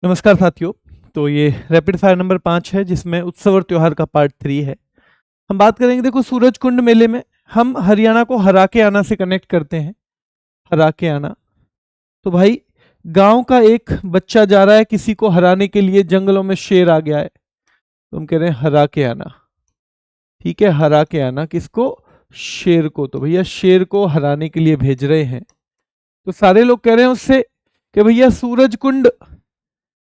नमस्कार साथियों। तो ये रैपिड फायर नंबर 5 है जिसमें उत्सव और त्योहार का पार्ट 3 है। हम बात करेंगे, देखो, सूरज कुंड मेले में हम हरियाणा को हरा के आना से कनेक्ट करते हैं। हरा के आना, तो भाई गांव का एक बच्चा जा रहा है किसी को हराने के लिए, जंगलों में शेर आ गया है, तो हम कह रहे हैं हरा के आना। ठीक है, हरा के आना किसको? शेर को। तो भैया शेर को हराने के लिए भेज रहे हैं। तो सारे लोग कह रहे हैं उससे कि भैया सूरज कुंड,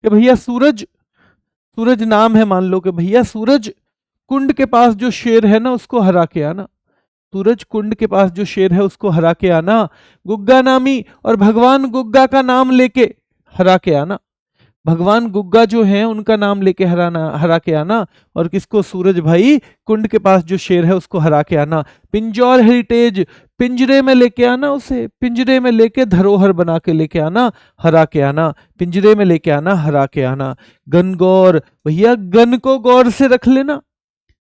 कि भैया सूरज, सूरज नाम है, मान लो कि भैया सूरज कुंड के पास जो शेर है ना उसको हरा के आना। सूरज कुंड के पास जो शेर है उसको हरा के आना, गुग्गा नामी, और भगवान गुग्गा का नाम लेके हरा के आना। भगवान गुग्गा जो हैं उनका नाम लेके हरा के आना। और किसको? सूरज भाई कुंड के पास जो शेर है उसको हरा के आना। पिंजौर हेरिटेज, पिंजरे में लेके आना उसे, पिंजरे में लेके धरोहर बना के लेके आना, हरा के आना। पिंजरे में लेके आना, हरा के आना। गनगौर, भैया गन को गौर से रख लेना।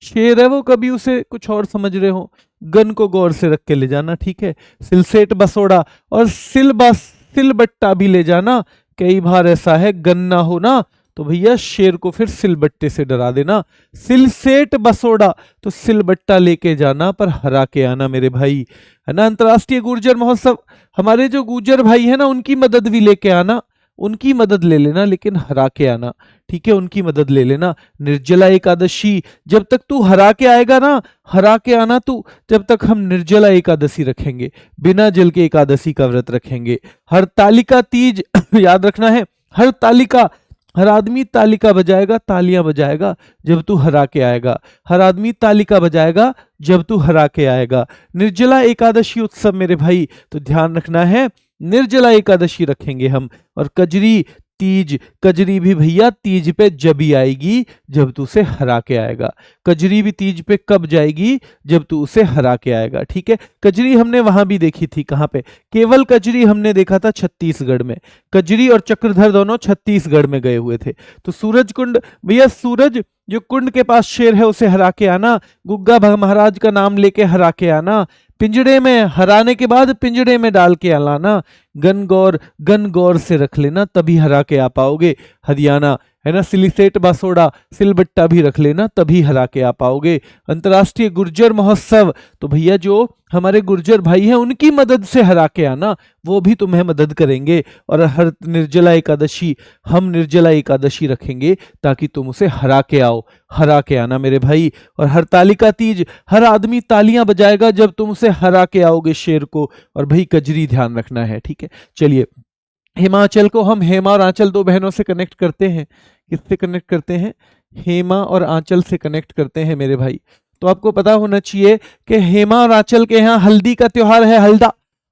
शेर है वो, कभी उसे कुछ और समझ रहे हो, गन को गौर से रख के ले जाना। ठीक है। सिलसेट बसोड़ा और सिलबट्टा भी ले जाना। कई बार ऐसा है गन ना हो ना, तो भैया शेर को फिर सिलबट्टे से डरा देना। सिलसेट बसोड़ा, तो सिलबट्टा लेके जाना पर हरा के आना मेरे भाई, है ना। अंतर्राष्ट्रीय गुर्जर महोत्सव, हमारे जो गुर्जर भाई है ना उनकी मदद भी लेके आना, उनकी मदद ले लेना, लेकिन हरा के आना। ठीक है, उनकी मदद ले लेना। निर्जला एकादशी, जब तक तू हरा के आएगा ना, हरा के आना तू, जब तक हम निर्जला एकादशी रखेंगे, बिना जल के एकादशी का व्रत रखेंगे। हरतालिका तीज याद रखना है, हरतालिका, हर आदमी तालिका बजाएगा, तालियां बजाएगा जब तू हरा के आएगा। हर आदमी तालिका बजाएगा जब तू हरा के आएगा। निर्जला एकादशी उत्सव मेरे भाई, तो ध्यान रखना है, निर्जला एकादशी रखेंगे हम। और कजरी तीज, कजरी भी भैया तीज पे जब ही आएगी जब तू उसे हरा के आएगा। कजरी भी तीज पे कब जाएगी? जब तू उसे हरा के आएगा। ठीक है। कजरी हमने वहां भी देखी थी, कहां पे? केवल कजरी हमने देखा था छत्तीसगढ़ में। कजरी और चक्रधर दोनों छत्तीसगढ़ में गए हुए थे। तो सूरज कुंड, भैया सूरज जो कुंड के पास शेर है उसे हरा के आना, गुग्गा महाराज का नाम लेके हरा के आना। पिंजड़े में हराने के बाद पिंजड़े में डाल के लाना। गन गौर से रख लेना, तभी हरा के आ पाओगे। हरियाणा, है ना। सिलिसेट बासोड़ा, सिलबट्टा भी रख लेना, तभी हरा के आ पाओगे। अंतर्राष्ट्रीय गुर्जर महोत्सव, तो भैया जो हमारे गुर्जर भाई हैं उनकी मदद से हरा के आना, वो भी तुम्हें मदद करेंगे। और हर निर्जला एकादशी, हम निर्जला एकादशी रखेंगे ताकि तुम उसे हरा के आओ, हरा के आना मेरे भाई। और हरतालिका तीज, हर आदमी तालियां बजाएगा जब तुम उसे हरा के आओगे शेर को। और भाई कजरी ध्यान रखना है। ठीक है, चलिए। हिमाचल को हम हेमा और आंचल, दो बहनों से कनेक्ट करते हैं। किससे कनेक्ट करते हैं? हेमा और आंचल से कनेक्ट करते हैं मेरे भाई। तो आपको पता होना चाहिए कि हेमा और आंचल के यहाँ हल्दी का त्योहार है,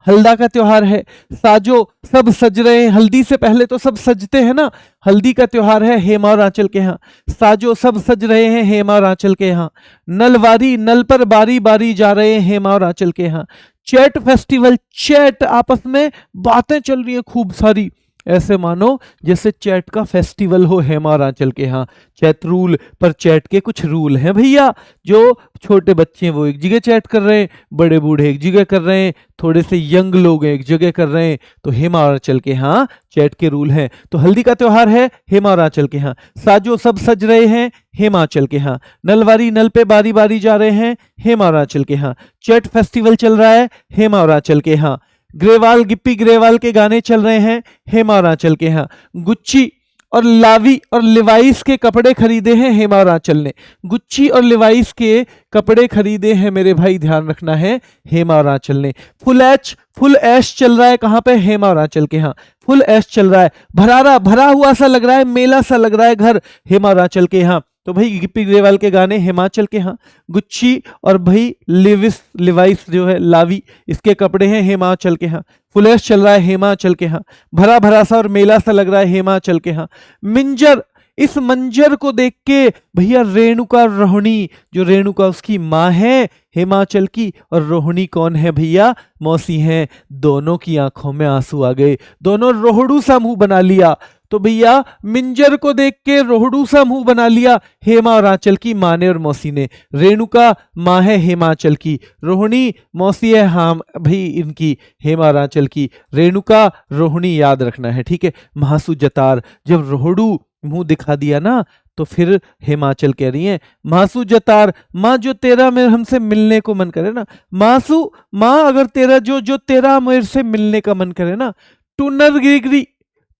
हल्दा का त्योहार है। साजो, सब सज रहे हैं, हल्दी से पहले तो सब सजते हैं ना, हल्दी का त्योहार है हेमा और आंचल के यहाँ। साजो, सब सज रहे हैं हेमा और आंचल के यहाँ। नलवारी, नल पर बारी बारी जा रहे हैं हेमा और आंचल के यहाँ। चैट फेस्टिवल, चैट, आपस में बातें चल रही हैं खूब सारी, ऐसे मानो जैसे चैट का फेस्टिवल हो हेमा और आंचल के यहाँ। चैट रूल, पर चैट के कुछ रूल हैं भैया। जो छोटे बच्चे हैं वो एक जगह चैट कर रहे हैं, बड़े बूढ़े एक जगह कर रहे हैं, थोड़े से यंग लोग एक जगह कर रहे हैं। तो हेमा और आंचल के यहाँ चैट के रूल हैं। तो हल्दी का त्योहार है हेमा और आंचल के यहाँ। साजो, सब सज रहे हैं हिमाचल के यहाँ। नलवारी, नल पे बारी बारी जा रहे हैं हेमा और आंचल के यहाँ। चैट फेस्टिवल चल रहा है हेमा और आंचल के यहाँ। ग्रेवाल, गिप्पी ग्रेवाल के गाने चल रहे हैं हेमा और आंचल के यहाँ। गुच्ची और लावी और लिवाइस के कपड़े खरीदे हैं हेमा और आंचल ने। गुच्ची और लिवाइस के कपड़े खरीदे हैं मेरे भाई, ध्यान रखना है, हेमा और आंचल ने। फुल ऐश चल रहा है, कहां पे? हेमा और आंचल के यहाँ फुल ऐश चल रहा है। भरा हुआ सा लग रहा है, मेला सा लग रहा है घर, हेमा और आंचल के यहाँ। तो भाई गिप्पी ग्रेवाल के गाने हिमाचल के यहाँ। गुच्ची और भाई लिवाइस जो है लावी, इसके कपड़े हैं हिमाचल के यहाँ। फुलेश चल रहा है हिमाचल के यहाँ। भरा सा और मेला सा लग रहा है हिमाचल के यहाँ। मिंजर, इस मंजर को देख के भैया रेणुका रोहिणी, जो रेणुका उसकी माँ है हिमाचल की, और रोहिणी कौन है भैया? मौसी हैं। दोनों की आंखों में आंसू आ गए, दोनों रोहड़ू सा मुंह बना लिया। तो भैया मिंजर को देख के रोहड़ू सा मुंह बना लिया हेमा और आंचल की माँ ने और मौसी ने। रेणुका माँ है हिमाचल की, रोहिणी मौसी है हाँ भाई इनकी हेमा और आंचल की, रेणुका रोहिणी याद रखना है, ठीक है। महासु जतार, जब रोहड़ू मुंह दिखा दिया ना तो फिर हिमाचल कह रही है मासू जतार, माँ जो तेरा मेरे हमसे मिलने को मन करे ना, मासू माँ अगर तेरा जो तेरा मेरे से मिलने का मन करे ना, तू नरगिरी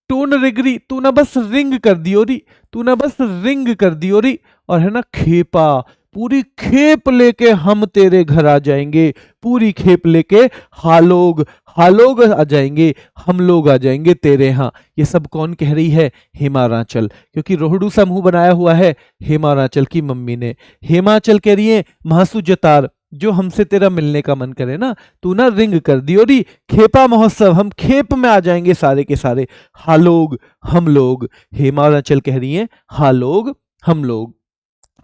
तू न रिगरी, तू ना बस रिंग कर दियो री, तू ना बस रिंग कर दियो री, और है ना खेपा, पूरी खेप लेके हम तेरे घर आ जाएंगे, पूरी खेप लेके हालोग हालोग आ जाएंगे, हम लोग आ जाएंगे तेरे यहाँ। ये सब कौन कह रही है? हेमाचल, क्योंकि रोहड़ू सा मुंह बनाया हुआ है हेमाचल की मम्मी ने। हेमाचल कह रही है महासु जतार, जो हमसे तेरा मिलने का मन करे ना, तू ना रिंग कर दियो री, खेपा महोत्सव, हम खेप में आ जाएंगे सारे के सारे, हालोग हम लोग। हेमाचल कह रही है हालोग हम लोग।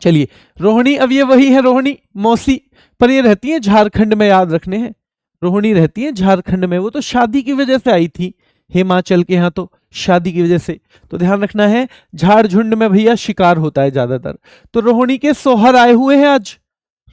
चलिए रोहिणी, अब ये वही है रोहिणी मौसी, पर ये रहती है झारखंड में, याद रखने हैं रोहिणी रहती है झारखंड में, वो तो शादी की वजह से आई थी हिमाचल के यहाँ, तो शादी की वजह से, तो ध्यान रखना है झाड़ झुंड में भैया शिकार होता है ज्यादातर। तो रोहिणी के सोहर आए हुए हैं आज,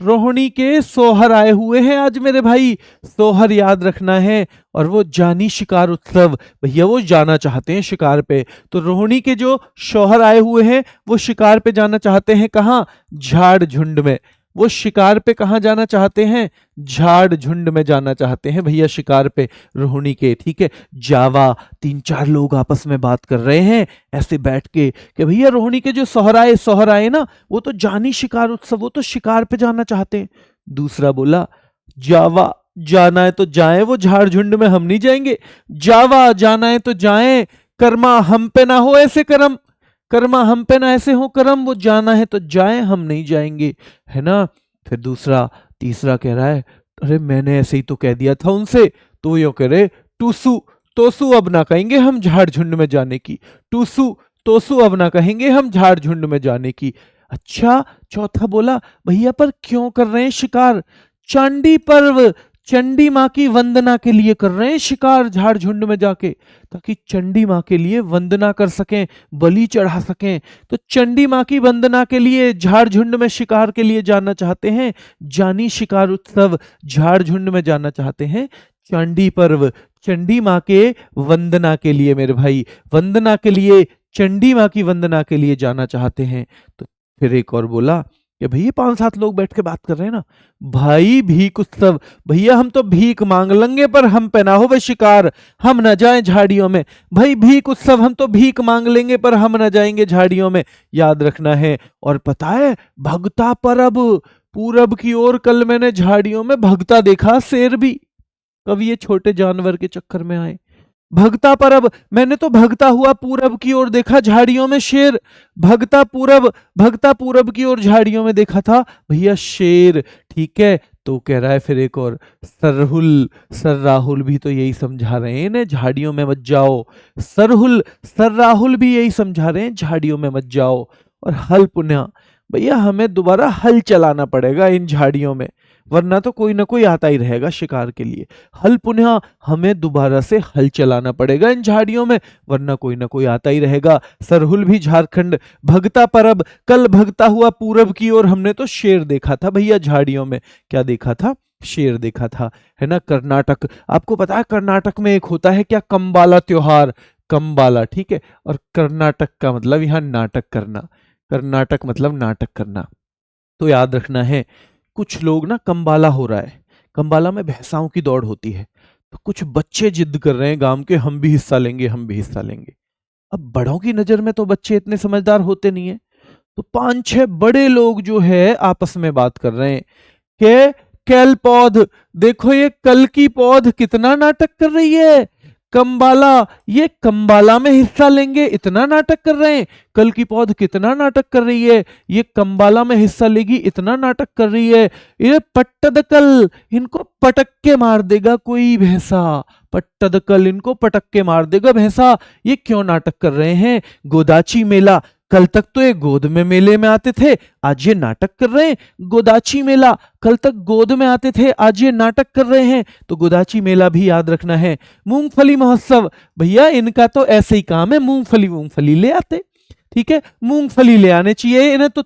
रोहिणी के सोहर आए हुए हैं आज मेरे भाई, सोहर याद रखना है। और वो जानी शिकार उत्सव, भैया वो जाना चाहते हैं शिकार पे, तो रोहिणी के जो शौहर आए हुए हैं वो शिकार पे जाना चाहते हैं, कहाँ? झाड़ झुंड में। वो शिकार पे कहाँ जाना चाहते हैं? झाड़ झुंड में जाना चाहते हैं भैया शिकार पे रोहिणी के, ठीक है। जावा, 3-4 लोग आपस में बात कर रहे हैं ऐसे बैठ के कि भैया रोहिणी के जो सोहर आए ना, वो तो जानी शिकार उत्सव, वो तो शिकार पे जाना चाहते हैं। दूसरा बोला जावा, जाना है तो जाएं, वो झाड़ झुंड में हम नहीं जाएंगे। जावा, जाना है तो जाएं, कर्मा हम पे ना हो ऐसे कर्म, कर्मा हम पे ना ऐसे हो कर्म, वो जाना है तो जाएं, हम नहीं जाएंगे, है ना। फिर दूसरा, तीसरा कह रहा है अरे मैंने ऐसे ही तो कह दिया था उनसे, तो यो कह रहे टूसू तोसू अब ना कहेंगे हम झाड़ झुंड में जाने की, टूसू तोसू अब ना कहेंगे हम झाड़ झुंड में जाने की। अच्छा, चौथा बोला भैया पर क्यों कर रहे हैं शिकार? चांडी पर्व, चंडी माँ की वंदना के लिए कर रहे हैं शिकार झाड़ झुंड में जाके, ताकि चंडी माँ के लिए वंदना कर सकें, बलि चढ़ा सकें। तो चंडी माँ की वंदना के लिए झाड़ झुंड में शिकार के लिए जाना चाहते हैं, जानी शिकार उत्सव, झाड़ झुंड में जाना चाहते हैं, चांडी पर्व, चंडी माँ के वंदना के लिए मेरे भाई, वंदना के लिए, चंडी माँ की वंदना के लिए जाना चाहते हैं। तो फिर एक और बोला कि भैया 5-7 लोग बैठ के बात कर रहे हैं ना, भाई भीख उत्सव, भैया हम तो भीख मांग लेंगे पर हम पे ना हो वे शिकार, हम ना जाएं झाड़ियों में, भाई भीख उत्सव, हम तो भीख मांग लेंगे पर हम ना जाएंगे झाड़ियों में, याद रखना है। और पता है भगता परब, पूरब की ओर कल मैंने झाड़ियों में भगता देखा, शेर भी, कभी ये छोटे जानवर के चक्कर में आए। भगता परब, मैंने तो भगता हुआ पूरब की ओर देखा झाड़ियों में शेर, भगता पूरब की ओर झाड़ियों में देखा था भैया शेर, ठीक है। तो कह रहा है फिर एक और, सर राहुल भी तो यही समझा रहे हैं ना झाड़ियों में मत जाओ, सर राहुल भी यही समझा रहे हैं झाड़ियों में मत जाओ। और हल पुन्या, भैया हमें दोबारा हल चलाना पड़ेगा इन झाड़ियों में, वरना तो कोई ना कोई आता ही रहेगा शिकार के लिए। हल पुनः, हमें दोबारा से हल चलाना पड़ेगा इन झाड़ियों में, वरना कोई ना कोई आता ही रहेगा। सरहुल भी झारखंड, भगता परब, कल भगता हुआ पूरब की ओर हमने तो शेर देखा था भैया झाड़ियों में, क्या देखा था? शेर देखा था, है ना। कर्नाटक, आपको पता है कर्नाटक में एक होता है क्या, कंबाला त्योहार, कंबाला, ठीक है। और कर्नाटक का मतलब यहाँ नाटक करना, कर्नाटक मतलब नाटक करना। तो याद रखना है कुछ लोग ना, कंबाला हो रहा है, कंबाला में भैंसाओं की दौड़ होती है, तो कुछ बच्चे जिद कर रहे हैं गांव के, हम भी हिस्सा लेंगे, हम भी हिस्सा लेंगे। अब बड़ों की नजर में तो बच्चे इतने समझदार होते नहीं है, तो 5-6 बड़े लोग जो है आपस में बात कर रहे हैं कि कैल पौध, देखो ये कल की पौध कितना नाटक कर रही है, कंबाला, ये कंबाला में हिस्सा लेंगे इतना नाटक कर रहे हैं, कल की पौध कितना नाटक कर रही है, ये कंबाला में हिस्सा लेगी इतना नाटक कर रही है, ये पट्टदकल, इनको पटक के मार देगा कोई भैंसा, पट्टदकल, इनको पटक के मार देगा भैंसा, ये क्यों नाटक कर रहे हैं। गोदाची मेला, कल तक तो ये गोद में मेले में आते थे, आज ये नाटक कर रहे हैं। गोदाची मेला, कल तक गोद में आते थे, आज ये नाटक कर रहे हैं। तो गोदाची मेला भी याद रखना है। मूंगफली महोत्सव, भैया इनका तो ऐसे ही काम है, मूंगफली ले आते, ठीक है, मूंगफली ले आने चाहिए इन्हें, तो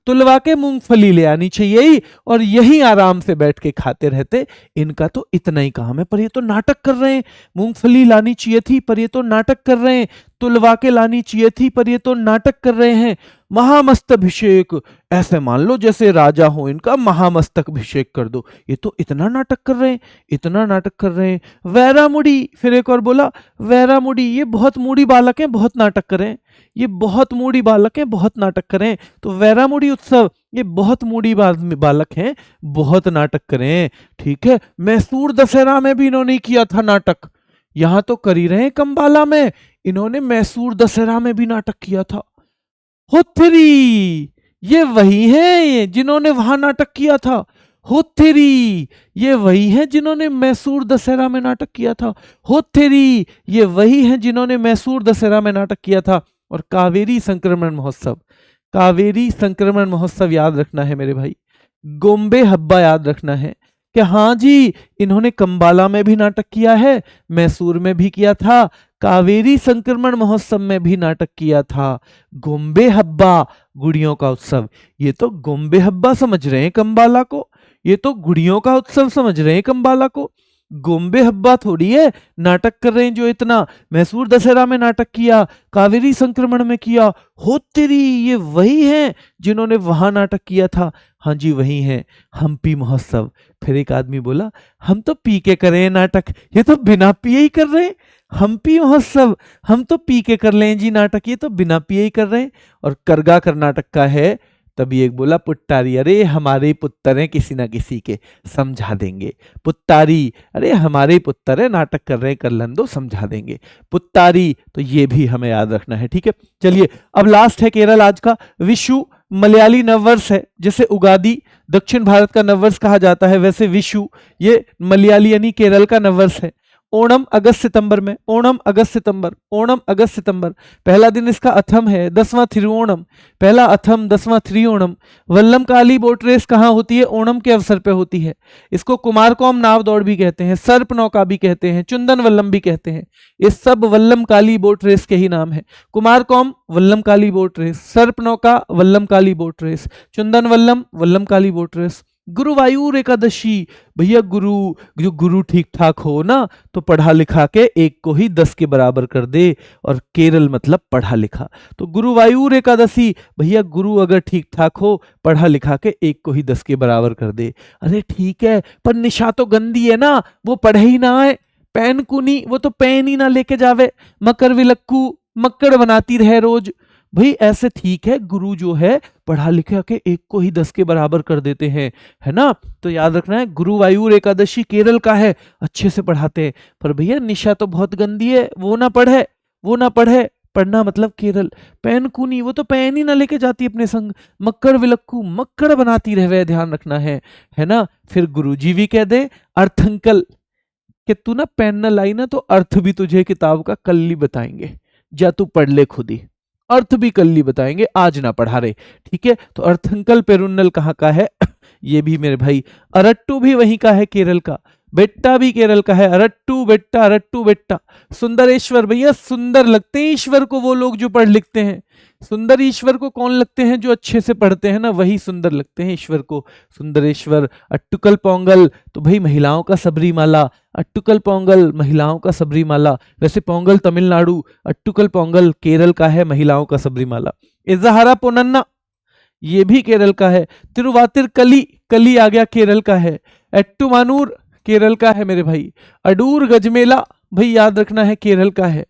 तुलवा के मूंगफली ले आनी चाहिए ही, और यही आराम से बैठ के खाते रहते। इनका तो इतना ही काम है, पर ये तो नाटक कर रहे हैं। मूंगफली लानी चाहिए थी, पर ये तो नाटक कर रहे हैं। तुलवा के लानी चाहिए थी, पर ये तो नाटक कर रहे हैं। महामस्तभिषेक, ऐसे मान लो जैसे राजा हो, इनका महामस्तक अभिषेक कर दो। ये तो इतना नाटक कर रहे हैं, इतना नाटक कर रहे हैं। वैरामुड़ी, फिर एक और बोला वैरामुड़ी, ये बहुत मूडी बालक हैं, बहुत नाटक करें। ये बहुत मूडी बालक हैं, बहुत नाटक करें। तो वैरामुड़ी उत्सव, ये बहुत मूडी बालक हैं, बहुत नाटक करें, ठीक है। मैसूर दशहरा में भी इन्होंने किया था नाटक, यहां तो कर ही रहे हैं कंबाला में, इन्होंने मैसूर दशहरा में भी नाटक किया था। होथरी, ये वही हैं जिन्होंने वहां नाटक किया था। होथरी, ये वही हैं जिन्होंने मैसूर दशहरा में नाटक किया था। होथरी, ये वही हैं जिन्होंने मैसूर दशहरा में नाटक किया था। और कावेरी संक्रमण महोत्सव, कावेरी संक्रमण महोत्सव याद रखना है मेरे भाई। गोम्बे हब्बा याद रखना है कि हाँ जी, इन्होंने कंबाला में भी नाटक किया है, मैसूर में भी किया था, कावेरी संक्रमण महोत्सव में भी नाटक किया था। गोम्बे हब्बा, गुड़ियों का उत्सव, ये तो गोम्बे हब्बा समझ रहे हैं कंबाला को, ये तो गुड़ियों का उत्सव समझ रहे हैं कंबाला को। गोम्बे हब्बा थोड़ी है नाटक कर रहे हैं जो इतना। मैसूर दशहरा में नाटक किया, कावेरी संक्रमण में किया। हो तेरी, ये वही हैं जिन्होंने वहां नाटक किया था। हाँ जी वही हैं। हम्पी महोत्सव, फिर एक आदमी बोला हम तो पी के कर रहे हैं नाटक, ये तो बिना पिए ही कर रहे हैं। हम्पी महोत्सव, हम तो पी के कर लें जी नाटक, ये तो बिना पिए ही कर रहे हैं। और करगा कर्नाटक का है। तभी एक बोला पुट्टारी, अरे हमारे पुत्तर हैं किसी ना किसी के, समझा देंगे। पुत्तारी, अरे हमारे पुत्तर है, नाटक कर रहे हैं, कर लन दो, समझा देंगे। पुत्तारी, तो ये भी हमें याद रखना है, ठीक है। चलिए अब लास्ट है केरल आज का। विशु मलयाली नववर्ष है, जैसे उगादी दक्षिण भारत का नववर्ष कहा जाता है, वैसे विशु ये मलयाली यानी केरल का नववर्ष है। ओणम अगस्त सितंबर में, ओणम अगस्त सितंबर, ओणम अगस्त सितंबर। पहला दिन इसका अथम है, 10वां थिरुओणम, पहला अथम 10वां थिरुओणम। वल्लम काली बोट रेस कहाँ होती है? ओणम के अवसर पे होती है। इसको कुमारकोम नाव दौड़ भी कहते हैं, सर्प नौका भी कहते हैं, चुंदन वल्लम भी कहते हैं। ये सब वल्लम काली बोट रेस के ही नाम है। कुमारकोम वल्लम काली बोट रेस, सर्प नौका वल्लम काली बोट रेस, चुंदन वल्लम वल्लम काली बोट रेस। गुरुवायूर एकादशी, भैया गुरु, जो गुरु ठीक ठाक हो ना तो पढ़ा लिखा के एक को ही 10 के बराबर कर दे, और केरल मतलब पढ़ा लिखा। तो गुरुवायूर एकादशी, भैया गुरु अगर ठीक ठाक हो, पढ़ा लिखा के एक को ही 10 के बराबर कर दे। अरे ठीक है, पर निशा तो गंदी है ना, वो पढ़े ही ना आए। पैन कुनी, वो तो पैन ही ना लेके जावे। मकर विलक्कू, मक्कड़ बनाती रहे रोज। भाई ऐसे ठीक है, गुरु जो है पढ़ा लिखा के एक को ही 10 के बराबर कर देते हैं, है ना। तो याद रखना है गुरुवायूर एकादशी केरल का है, अच्छे से पढ़ाते हैं। पर भैया निशा तो बहुत गंदी है, वो ना पढ़े, वो ना पढ़े। पढ़ना मतलब केरल। पैन कुनी, वो तो पैन ही ना लेके जाती अपने संग। मक्कड़ विलक्कू, मक्कड़ बनाती रहे, ध्यान रखना है ना। फिर गुरुजी भी कह दे अर्थंकल कि तू ना पेन न लाई ना तो अर्थ भी तुझे किताब का कल ही बताएंगे, जा तू पढ़ ले खुद ही, अर्थ भी कल ही बताएंगे, आज ना पढ़ा रहे, ठीक है। तो अर्थंकल पेरुन्नल कहाँ का है? ये भी मेरे भाई। अरट्टू भी वहीं का है, केरल का। बेट्टा भी केरल का है, अरट्टू बेट्टा, अरट्टू बेट्टा। सुंदरेश्वर, भैया सुंदर लगते हैं ईश्वर को वो लोग जो पढ़ लिखते हैं। सुंदर ईश्वर को कौन लगते हैं? जो अच्छे से पढ़ते हैं ना, वही सुंदर लगते हैं ईश्वर को। सुंदरेश्वर। अट्टुकल पोंगल, तो भाई महिलाओं का सबरीमाला। अट्टुकल पोंगल महिलाओं का सबरीमाला। वैसे पोंगल तमिलनाडु, अट्टुकल पोंगल केरल का है, महिलाओं का सबरीमाला। इजहारा पोनन्ना, ये भी केरल का है। तिरुवातिर कली, कली आ गया, केरल का है। एट्टुमानूर केरल का है मेरे भाई। अडूर गजमेला, भाई याद रखना है, केरल का है।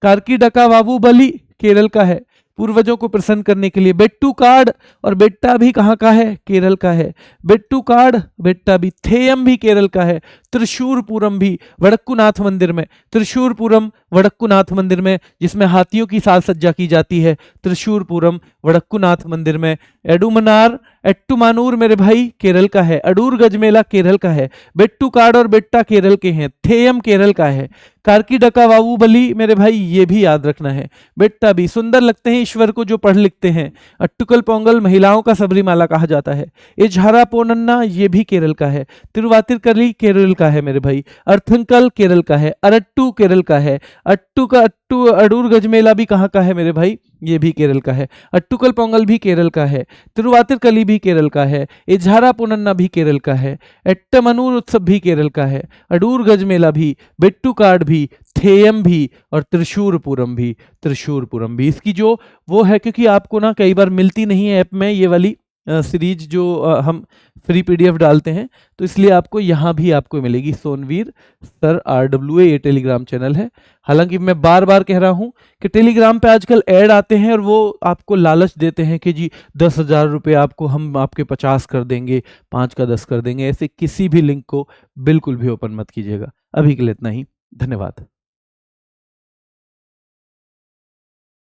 कार्कीडका बाबूबली केरल का है, पूर्वजों को प्रसन्न करने के लिए। बेट्टू कार्ड और बेट्टा भी कहाँ का है? केरल का है। बेट्टू कार्ड, बेट्टा भी। थेयम भी केरल का है। त्रिशूरपुरम भी वडक्कुनाथ मंदिर में, त्रिशूरपुरम वडक्कुनाथ मंदिर में जिसमें हाथियों की साज सज्जा की जाती है, त्रिशूरपुरम वडक्कुनाथ मंदिर में। एडुमनार एट्टुमानूर मेरे भाई केरल का है, अडूर गजमेला केरल का है, बेट्टुकाड और बेट्टा केरल के हैं, थेयम केरल का है, कार्कीडका वावुबली मेरे भाई ये भी याद रखना है, बेट्टा भी सुंदर लगते हैं ईश्वर को जो पढ़ लिखते हैं, अट्टुकल पोंगल महिलाओं का सबरीमाला कहा जाता है, इजहारा पोनन्ना ये भी केरल का है, तिरुवातिरकली केरल का है मेरे भाई, अर्थंकल केरल का है, अरट्टू केरल का है, अट्टू का अट्टू अडूर गजमेला भी कहाँ का है मेरे भाई, ये भी केरल का है, अट्टुकल पोंगल भी केरल का है, तिरुवातिरकली भी केरल का है, इजहारा पोनन्ना भी केरल का है, एट्टमनूर उत्सव भी केरल का है, अडूर गजमेला भी, बेट्टुकाड भी, थेयम भी और त्रिशूरपुरम भी, त्रिशूरपुरम भी। इसकी जो वो है, क्योंकि आपको ना कई बार मिलती नहीं है ऐप में ये वाली सीरीज जो हम फ्री पीडीएफ डालते हैं, तो इसलिए आपको यहाँ भी आपको मिलेगी। सोनवीर सर RWA ये टेलीग्राम चैनल है। हालांकि मैं बार बार कह रहा हूँ कि टेलीग्राम पे आजकल ऐड आते हैं और वो आपको लालच देते हैं कि जी 10,000 रुपये आपको हम आपके 50 कर देंगे, 5 का 10 कर देंगे। ऐसे किसी भी लिंक को बिल्कुल भी ओपन मत कीजिएगा। अभी के लिए इतना ही, धन्यवाद।